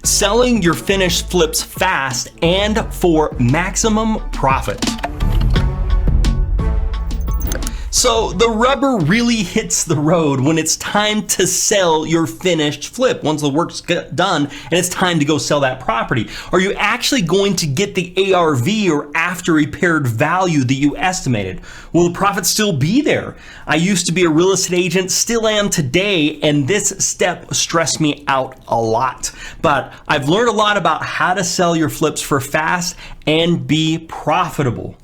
Selling your finished flips fast and for maximum profit. So the rubber really hits the road when it's time to sell your finished flip. Once the work's done and it's time to go sell that property. Are you actually going to get the ARV or after repaired value that you estimated? Will the profit still be there? I used to be a real estate agent, still am today, and this step stressed me out a lot. But I've learned a lot about how to sell your flips for fast and be profitable.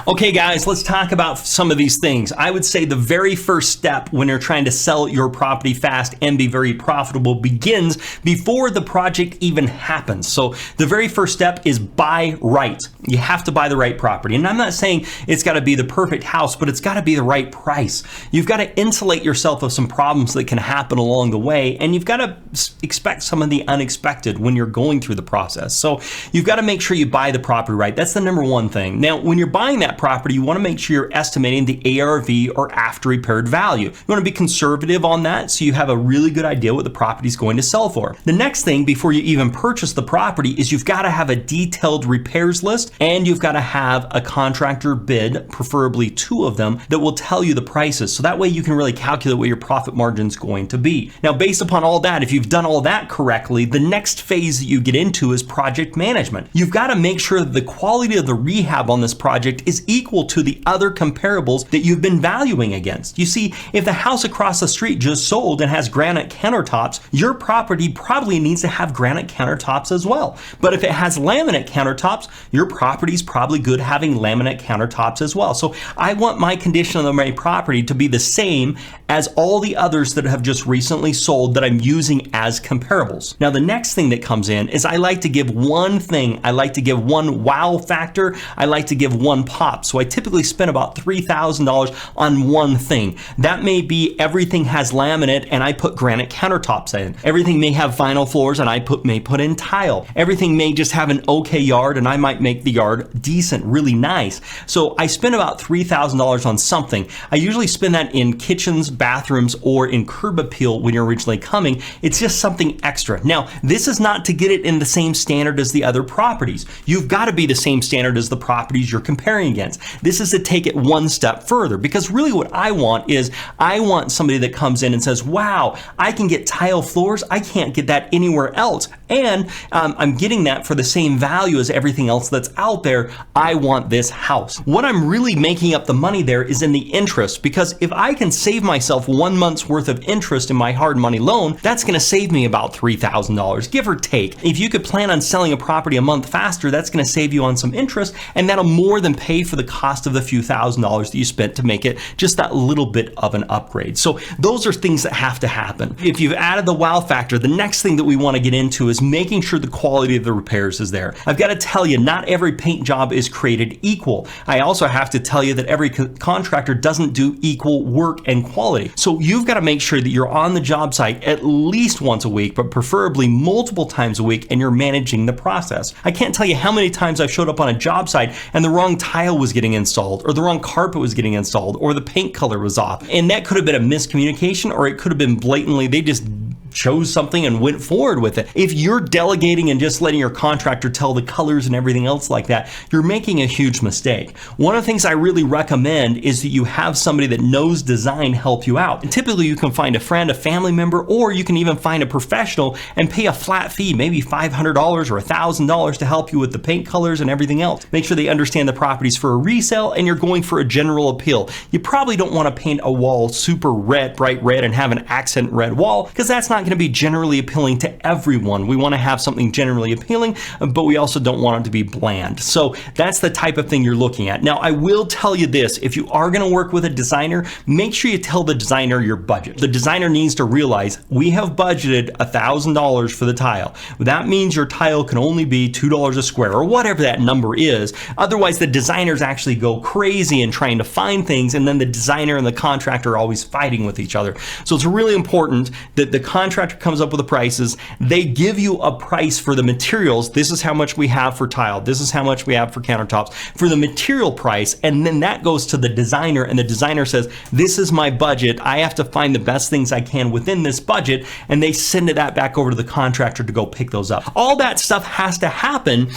Okay guys, let's talk about some of these things. I would say the very first step when you're trying to sell your property fast and be very profitable begins before the project even happens. So the very first step is buy right. You have to buy the right property. And I'm not saying it's got to be the perfect house, but it's got to be the right price. You've got to insulate yourself of some problems that can happen along the way, and you've got to expect some of the unexpected when you're going through the process. So you've got to make sure you buy the property right. That's the number one thing. Now, when you're buying that property, you want to make sure you're estimating the ARV or after repaired value. You want to be conservative on that so you have a really good idea what the property is going to sell for. The next thing before you even purchase the property is you've got to have a detailed repairs list, and you've got to have a contractor bid, preferably 2 of them, that will tell you the prices. So that way you can really calculate what your profit margin is going to be. Now, based upon all that, if you've done all that correctly, the next phase that you get into is project management. You've got to make sure that the quality of the rehab on this project is equal to the other comparables that you've been valuing against. You see, if the house across the street just sold and has granite countertops, your property probably needs to have granite countertops as well. But if it has laminate countertops, your property's probably good having laminate countertops as well. So I want my condition of my property to be the same as all the others that have just recently sold that I'm using as comparables. Now, the next thing that comes in is I like to give one thing. I like to give one wow factor. I like to give one pop. So I typically spend about $3,000 on one thing. That may be everything has laminate and I put granite countertops in. Everything may have vinyl floors and I may put in tile. Everything may just have an okay yard and I might make the yard decent, really nice. So I spend about $3,000 on something. I usually spend that in kitchens, bathrooms, or in curb appeal when you're originally coming. It's just something extra. Now, this is not to get it in the same standard as the other properties. You've got to be the same standard as the properties you're comparing against. This is to take it one step further, because really what I want is I want somebody that comes in and says, wow, I can get tile floors. I can't get that anywhere else. And I'm getting that for the same value as everything else that's out there. I want this house. What I'm really making up the money there is in the interest, because if I can save myself 1 month's worth of interest in my hard money loan, that's going to save me about $3,000, give or take. If you could plan on selling a property a month faster, that's going to save you on some interest, and that'll more than pay for the cost of the few $1,000s that you spent to make it just that little bit of an upgrade. So those are things that have to happen. If you've added the wow factor, the next thing that we want to get into is making sure the quality of the repairs is there. I've got to tell you, not every paint job is created equal. I also have to tell you that every contractor doesn't do equal work and quality. So you've got to make sure that you're on the job site at least once a week, but preferably multiple times a week, and you're managing the process. I can't tell you how many times I've showed up on a job site and the wrong tile was getting installed, or the wrong carpet was getting installed, or the paint color was off. And that could have been a miscommunication, or it could have been blatantly, they just chose something and went forward with it. If you're delegating and just letting your contractor tell the colors and everything else like that, you're making a huge mistake. One of the things I really recommend is that you have somebody that knows design help you out. And typically you can find a friend, a family member, or you can even find a professional and pay a flat fee, maybe $500 or $1,000 to help you with the paint colors and everything else. Make sure they understand the properties for a resale and you're going for a general appeal. You probably don't want to paint a wall super red, bright red, and have an accent red wall, because that's not going to be generally appealing to everyone. We want to have something generally appealing, but we also don't want it to be bland. So that's the type of thing you're looking at. Now, I will tell you this, if you are going to work with a designer, make sure you tell the designer your budget. The designer needs to realize we have budgeted $1,000 for the tile. That means your tile can only be $2 a square, or whatever that number is. Otherwise, the designers actually go crazy in trying to find things, and then the designer and the contractor are always fighting with each other. So it's really important that the contractor contractor comes up with the prices. They give you a price for the materials. This is how much we have for tile. This is how much we have for countertops for the material price. And then that goes to the designer, and the designer says, this is my budget. I have to find the best things I can within this budget. And they send that back over to the contractor to go pick those up. All that stuff has to happen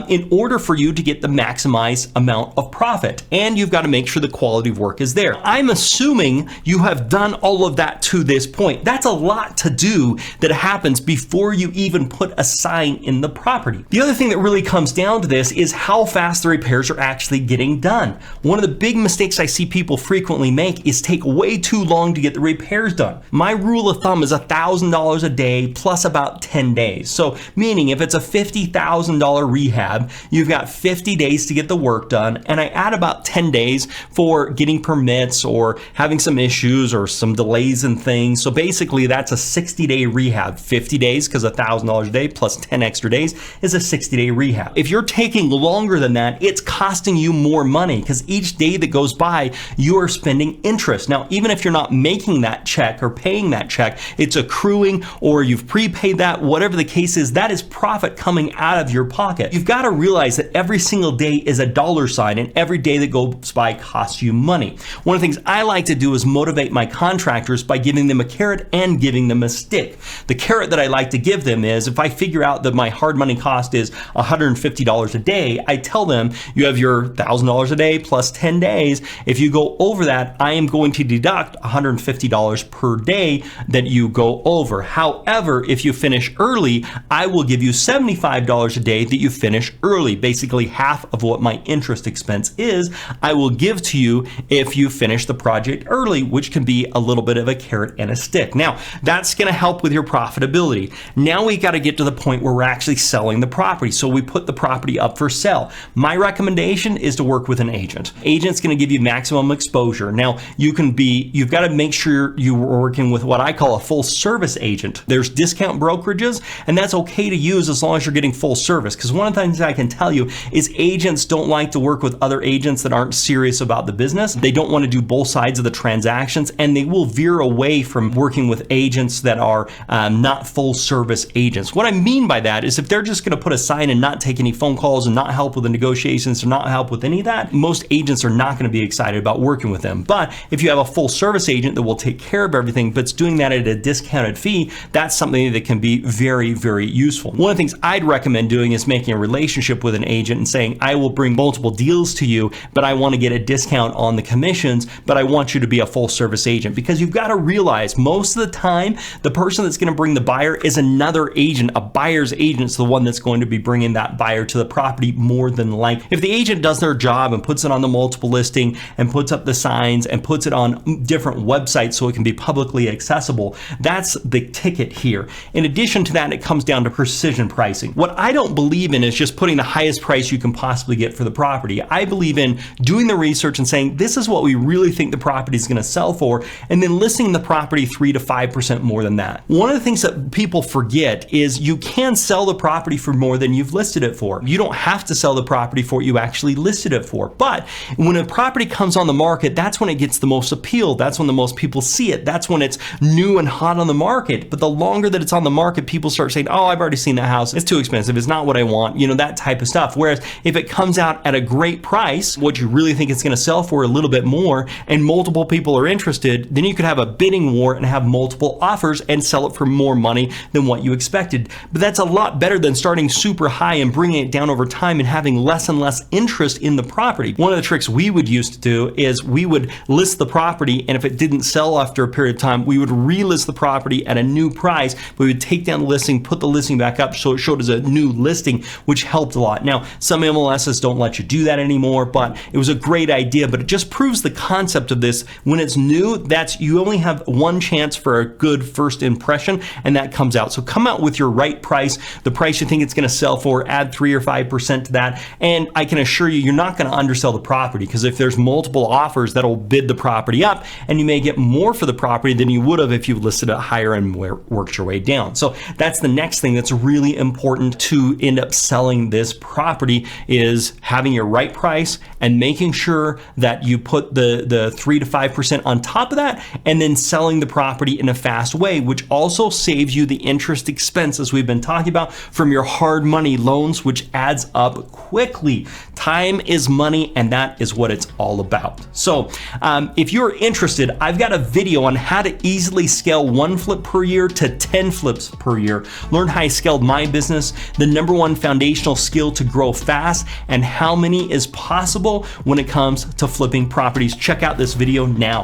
in order for you to get the maximized amount of profit. And you've got to make sure the quality of work is there. I'm assuming you have done all of that to this point. That's a lot to do that happens before you even put a sign in the property. The other thing that really comes down to this is how fast the repairs are actually getting done. One of the big mistakes I see people frequently make is take way too long to get the repairs done. My rule of thumb is $1,000 a day plus about 10 days. So meaning if it's a $50,000 rehab, you've got 50 days to get the work done, and I add about 10 days for getting permits or having some issues or some delays and things. So basically that's a 60-day rehab. 50 days because $1,000 a day plus 10 extra days is a 60-day rehab. If you're taking longer than that, it's costing you more money because each day that goes by, you are spending interest. Now, even if you're not making that check or paying that check, it's accruing or you've prepaid that, whatever the case is, that is profit coming out of your pocket. You've got to realize that every single day is a dollar sign, and every day that goes by costs you money. One of the things I like to do is motivate my contractors by giving them a carrot and giving them a stick. The carrot that I like to give them is if I figure out that my hard money cost is $150 a day, I tell them you have your $1,000 a day plus 10 days. If you go over that, I am going to deduct $150 per day that you go over. However, if you finish early, I will give you $75 a day that you finish early. Basically half of what my interest expense is, I will give to you if you finish the project early, which can be a little bit of a carrot and a stick. Now, that's going to help with your profitability. Now we got to get to the point where we're actually selling the property. So we put the property up for sale. My recommendation is to work with an agent. Agent's going to give you maximum exposure. Now, you've got to make sure you're working with what I call a full service agent. There's discount brokerages, and that's okay to use as long as you're getting full service. Because one of the things I can tell you is agents don't like to work with other agents that aren't serious about the business. They don't want to do both sides of the transactions, and they will veer away from working with agents that are not full service agents. What I mean by that is if they're just going to put a sign and not take any phone calls and not help with the negotiations or not help with any of that, most agents are not going to be excited about working with them. But if you have a full service agent that will take care of everything, but it's doing that at a discounted fee, that's something that can be very, very useful. One of the things I'd recommend doing is making a relationship with an agent and saying, I will bring multiple deals to you, but I want to get a discount on the commissions, but I want you to be a full service agent. Because you've got to realize most of the time, the person that's going to bring the buyer is another agent. A buyer's agent is the one that's going to be bringing that buyer to the property more than likely. If the agent does their job and puts it on the multiple listing and puts up the signs and puts it on different websites so it can be publicly accessible, that's the ticket here. In addition to that, it comes down to precision pricing. What I don't believe in is just putting the highest price you can possibly get for the property. I believe in doing the research and saying, this is what we really think the property is going to sell for, and then listing the property 3 to 5% more than that. One of the things that people forget is you can sell the property for more than you've listed it for. You don't have to sell the property for what you actually listed it for. But when a property comes on the market, that's when it gets the most appeal. That's when the most people see it. That's when it's new and hot on the market. But the longer that it's on the market, people start saying, oh, I've already seen that house. It's too expensive. It's not what I want. You know, that type of stuff. Whereas if it comes out at a great price, what you really think it's going to sell for a little bit more, and multiple people are interested, then you could have a bidding war and have multiple offers and sell it for more money than what you expected. But that's a lot better than starting super high and bringing it down over time and having less and less interest in the property. One of the tricks we would used to do is we would list the property, and if it didn't sell after a period of time, we would relist the property at a new price. We would take down the listing, put the listing back up so it showed as a new listing, which helped a lot. Now, some MLSs don't let you do that anymore, but it was a great idea. But it just proves the concept of this. When it's new, that's you only have one chance for a good first impression, and that comes out. So come out with your right price, the price you think it's going to sell for, add 3 or 5% to that, and I can assure you, you're not going to undersell the property, because if there's multiple offers, that'll bid the property up, and you may get more for the property than you would have if you listed it higher and worked your way down. So that's the next thing that's really important to end up selling this property, is having your right price and making sure that you put the 3 to 5% on top of that, and then selling the property in a fast way which also saves you the interest expense, as we've been talking about, from your hard money loans, which adds up quickly. Time is money, and that is what it's all about. So if you're interested, I've got a video on how to easily scale 1 flip per year to 10 flips per year. Learn how I scaled my business, the #1 foundational skill to grow fast, and how many is possible when it comes to flipping properties. Check out this video now.